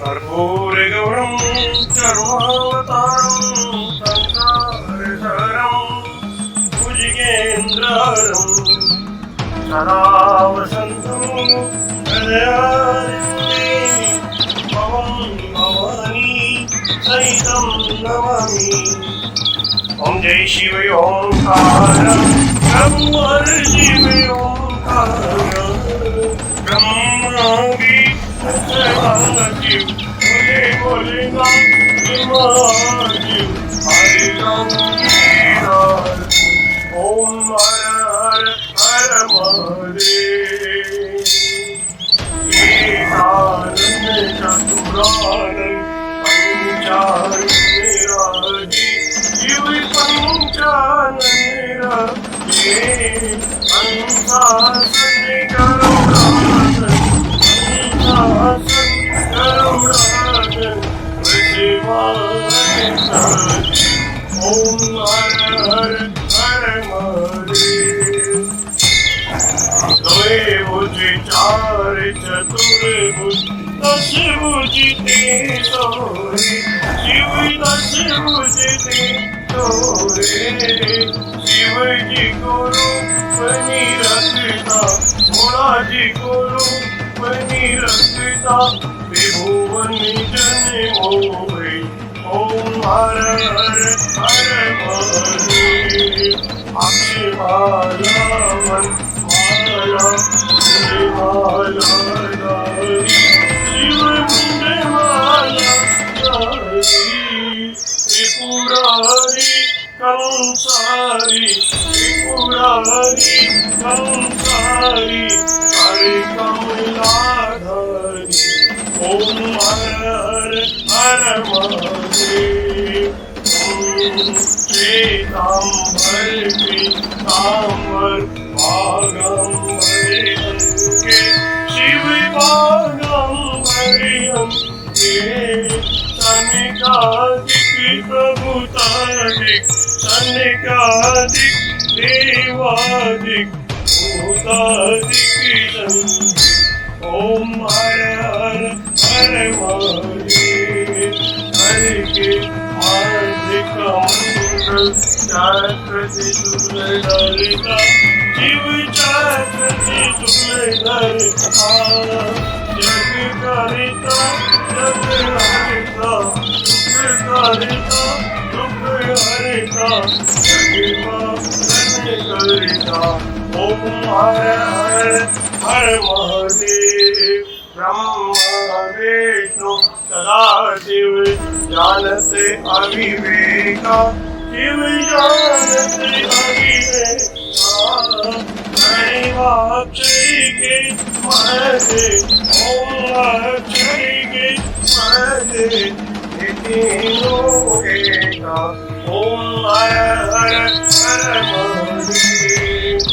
कर्पूरगौरं सर्वावतारं संसारसारं भुजगेन्द्रहरं सदा वसन्तं हृदयारण्ये भवं भवानी सहितं नमामि। ॐ जय शिव ओंकार ब्रह्म शिव ओंकार ब्रह्मांगी सदाशिव बोले बोले महादेव हरे राम ओम हर हर हर महादेव। एकानंद चतुरानंद पंचानंदराजी शिव पंचानंदराजी अंशासन करुणासन अंशासन करुणासन ओम हर हर हर महादेव। द्वे भुज चार चतुर्भुज दश भुज ते सोरे शिव दश भुज ते सोरे शिव जी गुरु बनी रखता भोला जी गुरु बनी रखता त्रिभुवन जन मोहे ओम हर हर हर महादेव। अक्षमाला मन माला माला दारी शिव मुंडे माला दारी त्रिपुरारी कंसारी त्रिपुरारी कंसारी हरे कमलाधारी ओम हर हर हर महादेव। श्वेतांबर पीतांबर भागंबर अंके शिव भागंबर अंके सनिकादिक प्रभुतादिक सनिकादिक देवादिक भूतादिक ओम हर हर हर महादेव। हरि के हार्दिक मंगल चाक्रति सुरधरिता शिव चाक्रति सुरधरिता जग करिता जग हरिता दुख करिता दुख हरिता जग करिता ओम हर हर हर महादेव। ब्रह्मा विष्णु सदाशिव जानते अविवेका शिव जानते अविवेका अक्षय के महदे ओम अक्षय के महदे तीनों एका ओम हर हर हर महादेव।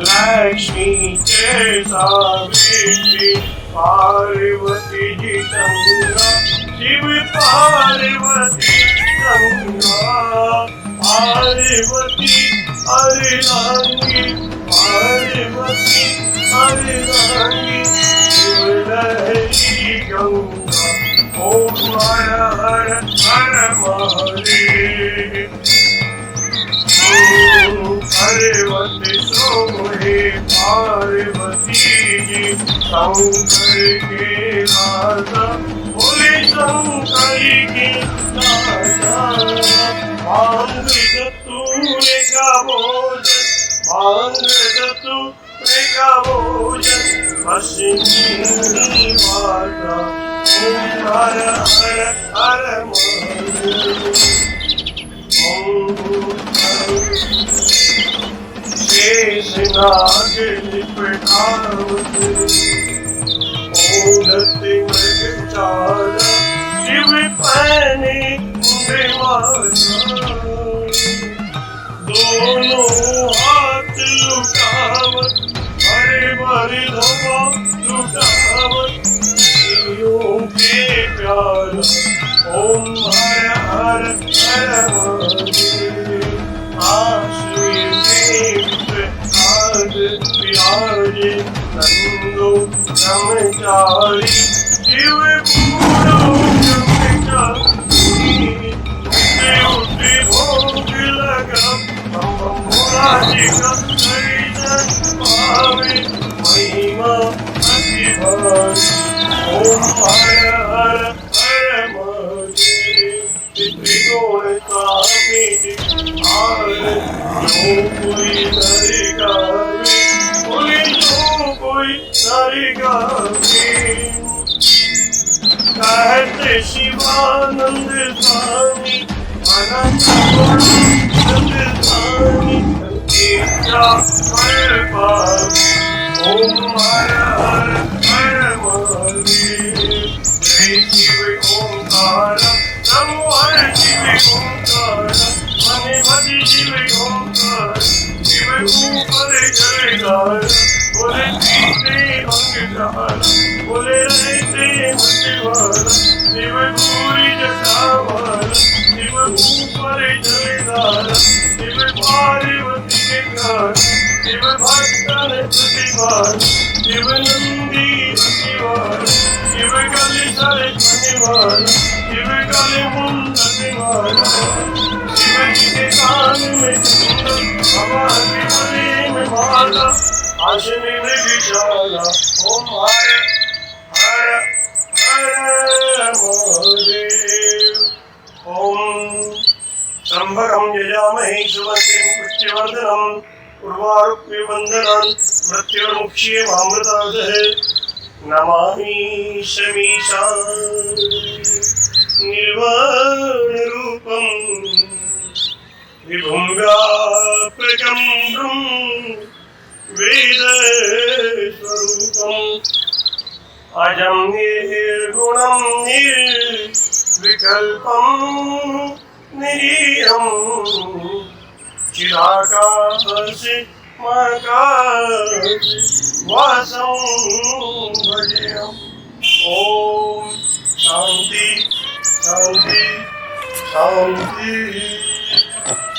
लक्ष्मी के सावित्री पार्वती जी गंगा शिव पार्वती गंगा पार्वती हरिरांगी पार्वती हरिरांगी शिव लहरी गंगा ओम हर हर हर महादेव। पार्वती सोहे पार्वती जी शंकर के राजा बोले शंकर के राजा मांग चतुरे का भोजन मांग चतुरे का भोजन पश्चिमी माता ओम हर हर हर महादेव। शेषनाग लिपटावत ओढ़ते मृगचारा शिव पहने मुंडे माता, दोनों हाथ लुटावत हरे भरे धवा लुटावत जीवों के प्यार ओम हर हर हर महादेव। आश्रय देव आज विराजे नंदो ब्रह्मचारी शिव पूरो ब्रह्मचारी उठे भोग लगा हम भोलाजी का दर्शन पावे महिमा अति भारी ओम हर हर हर महादेव। त्रिगुण कामिनी आर जो कोई नर गावे बोले जो कोई नर गावे कहते शिवानंद स्वामी अनंत गुणानंद स्वामी इच्छा फल पावे ओम हर हर हर महादेव। जय शिव ओंकार नमो हर शिव ओंकार मने भजी शिव ओंकार शिव ऊपर जयकार बोले पीते अंगधार बोले रहते मत शिव पूरी जटावार शिव ऊपर जयकार शिव पार्वती के घर शिव भक्तन प्रतिभार शिव नंदी प्रतिभार शिव गले सरे मनिवार शिव गले मुंडनिवार शिव जी के कान में कुंडल हमारे गले में माला आशनी में विशाला ओम हर हर हर महादेव। ओम त्र्यंबकं यजामहे सुगन्धिं पुष्टिवर्धनम् उर्वारुकमिबन्धनान् मृत्युर्मुक्षीयमामृतादः नमामि शमीशान् निर्वाणरूपं विभुं व्यापकं वेदस्वरूपम् अजं निर्गुणं निर्विकल्पं निरीयं चिदाकाशे वासं भजेयम्। ओम शांति शांति शांति।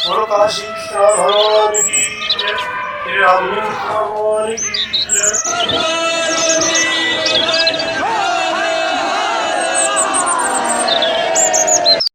बोलो काशी विश्वनाथ भगवान की जय, श्री रामकृष्ण भगवान की जय।